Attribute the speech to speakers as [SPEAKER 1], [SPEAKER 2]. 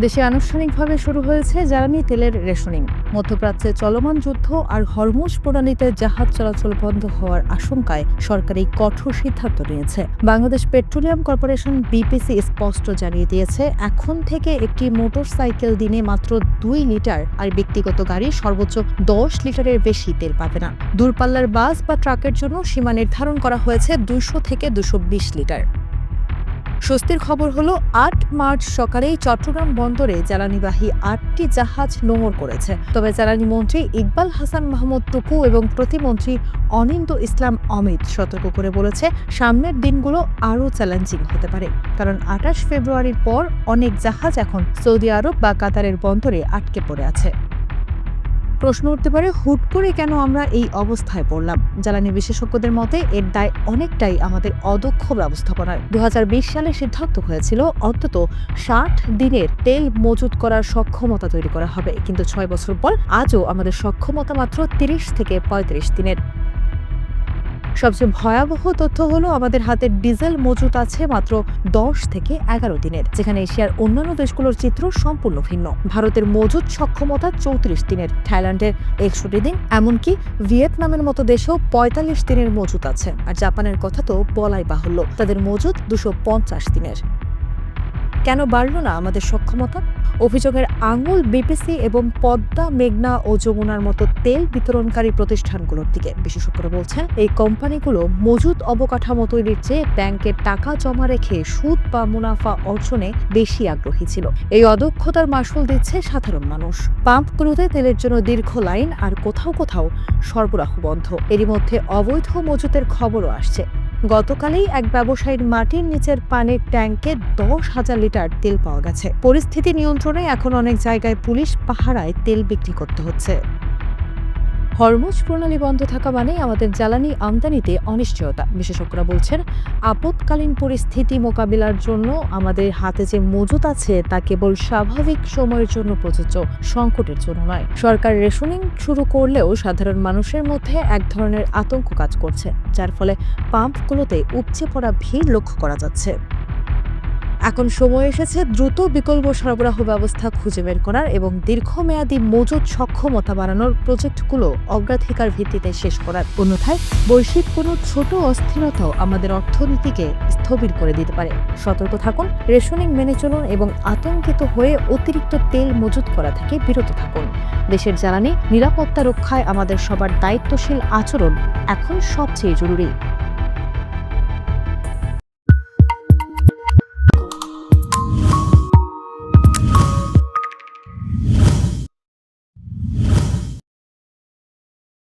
[SPEAKER 1] দেশে আনুষ্ঠানিকভাবে শুরু হয়েছে জ্বালানি তেলের রেশনিং। মধ্যপ্রাচ্যে চলমান যুদ্ধ আর হরমুজ প্রণালীতে জাহাজ চলাচল বন্ধ হওয়ার আশঙ্কায় সরকার এই কঠোর সিদ্ধান্ত নিয়েছে। বাংলাদেশ পেট্রোলিয়াম কর্পোরেশন বিপিসি স্পষ্ট জানিয়ে দিয়েছে, এখন থেকে একটি মোটরসাইকেল দিনে মাত্র 2 লিটার আর ব্যক্তিগত গাড়ি সর্বোচ্চ 10 লিটারের বেশি তেল পাবে না। দূরপাল্লার বাস বা ট্রাকের জন্য সীমা নির্ধারণ করা হয়েছে 200 থেকে 220 লিটার। স্বস্তির খবর হলো 8 মার্চ সকালেই চট্টগ্রাম বন্দরে জ্বালানিবাহী 8টি জাহাজ নোঙর করেছে। তবে জ্বালানি মন্ত্রী ইকবাল হাসান মাহমুদ টুকু এবং প্রতিমন্ত্রী অনিন্দ ইসলাম অমিত সতর্ক করে বলেছে, সামনের দিনগুলো আরও চ্যালেঞ্জিং হতে পারে, কারণ 28 ফেব্রুয়ারির পর অনেক জাহাজ এখন সৌদি আরব বা কাতারের বন্দরে আটকে পড়ে আছে। প্রশ্ন উঠতে পারে, হুট করে কেন আমরা এই অবস্থায় পড়লাম? জ্বালানি বিশেষজ্ঞদের মতে এর দায় অনেকটাই আমাদের অদক্ষ ব্যবস্থাপনার। 2020 সালে সিদ্ধান্ত হয়েছিল অন্তত 60 দিনের তেল মজুত করার সক্ষমতা তৈরি করা হবে, কিন্তু 6 বছর পর আজও আমাদের সক্ষমতা মাত্র 30 থেকে 35 দিনের। সবচেয়ে ভয়াবহ তথ্য হলো, আমাদের হাতে ডিজেল মজুত আছে মাত্র 10 থেকে 11 দিনের, যেখানে এশিয়ার অন্যান্য দেশগুলোর চিত্র সম্পূর্ণ ভিন্ন। ভারতের মজুত সক্ষমতা 34 দিনের, থাইল্যান্ডের 61 দিন, এমনকি ভিয়েতনামের মতো দেশেও 45 দিনের মজুত আছে। আর জাপানের কথা তো বলাই বাহুল্য, তাদের মজুত 250 দিনের। কেন বাড়ল না আমাদের সক্ষমতা? অভিযোগের আঙুল বিপিসি এবং পদ্মা, মেঘনা ও যমুনার মতো তেল বিতরণকারী প্রতিষ্ঠানগুলোর দিকে। বিশেষজ্ঞরা বলছেন, এই কোম্পানিগুলো মজুত অবকাঠামো তৈরির চেয়ে ব্যাংকে টাকা জমা রেখে সুদ বা মুনাফা অর্জনে বেশি আগ্রহী ছিল। এই অদক্ষতার মাসুল দিচ্ছে সাধারণ মানুষ। পাম্পগুলোতে তেলের জন্য দীর্ঘ লাইন আর কোথাও কোথাও সরবরাহ বন্ধ। এরই মধ্যে অবৈধ মজুতের খবরও আসছে। গতকালই এক ব্যবসায়ীর মাটির নিচের পানির ট্যাঙ্কে 10,000 লিটার তেল পাওয়া গেছে। পরিস্থিতি নিয়ন্ত্রণে এখন অনেক জায়গায় পুলিশ পাহারায় তেল বিক্রি করতে হচ্ছে। হরমুজ প্রণালী বন্ধ থাকা মানেই আমাদের জ্বালানি আমদানিতে অনিশ্চয়তা। বিশেষজ্ঞরা বলছেন, আপৎকালীন পরিস্থিতি মোকাবিলার জন্য আমাদের হাতে যে মজুত আছে তা কেবল স্বাভাবিক সময়ের জন্য প্রযোজ্য, সংকটের জন্য নয়। সরকার রেশনিং শুরু করলেও সাধারণ মানুষের মধ্যে এক ধরনের আতঙ্ক কাজ করছে, যার ফলে পাম্পগুলোতে উপচে পড়া ভিড় লক্ষ্য করা যাচ্ছে। এখন সময় এসেছে দ্রুত বিকল্প সরবরাহ ব্যবস্থা খুঁজে বের করার এবং দীর্ঘমেয়াদী মজুত সক্ষমতা বাড়ানোর প্রজেক্টগুলো অগ্রাধিকার ভিত্তিতে শেষ করার। অন্যথায় বৈশ্বিক কোনো ছোট অস্থিরতাও আমাদের অর্থনীতিকে স্থবির করে দিতে পারে। সতর্ক থাকুন, রেশনিং মেনে চলুন এবং আতঙ্কিত হয়ে অতিরিক্ত তেল মজুত করা থেকে বিরত থাকুন। দেশের জ্বালানি নিরাপত্তা রক্ষায় আমাদের সবার দায়িত্বশীল আচরণ এখন সবচেয়ে জরুরি।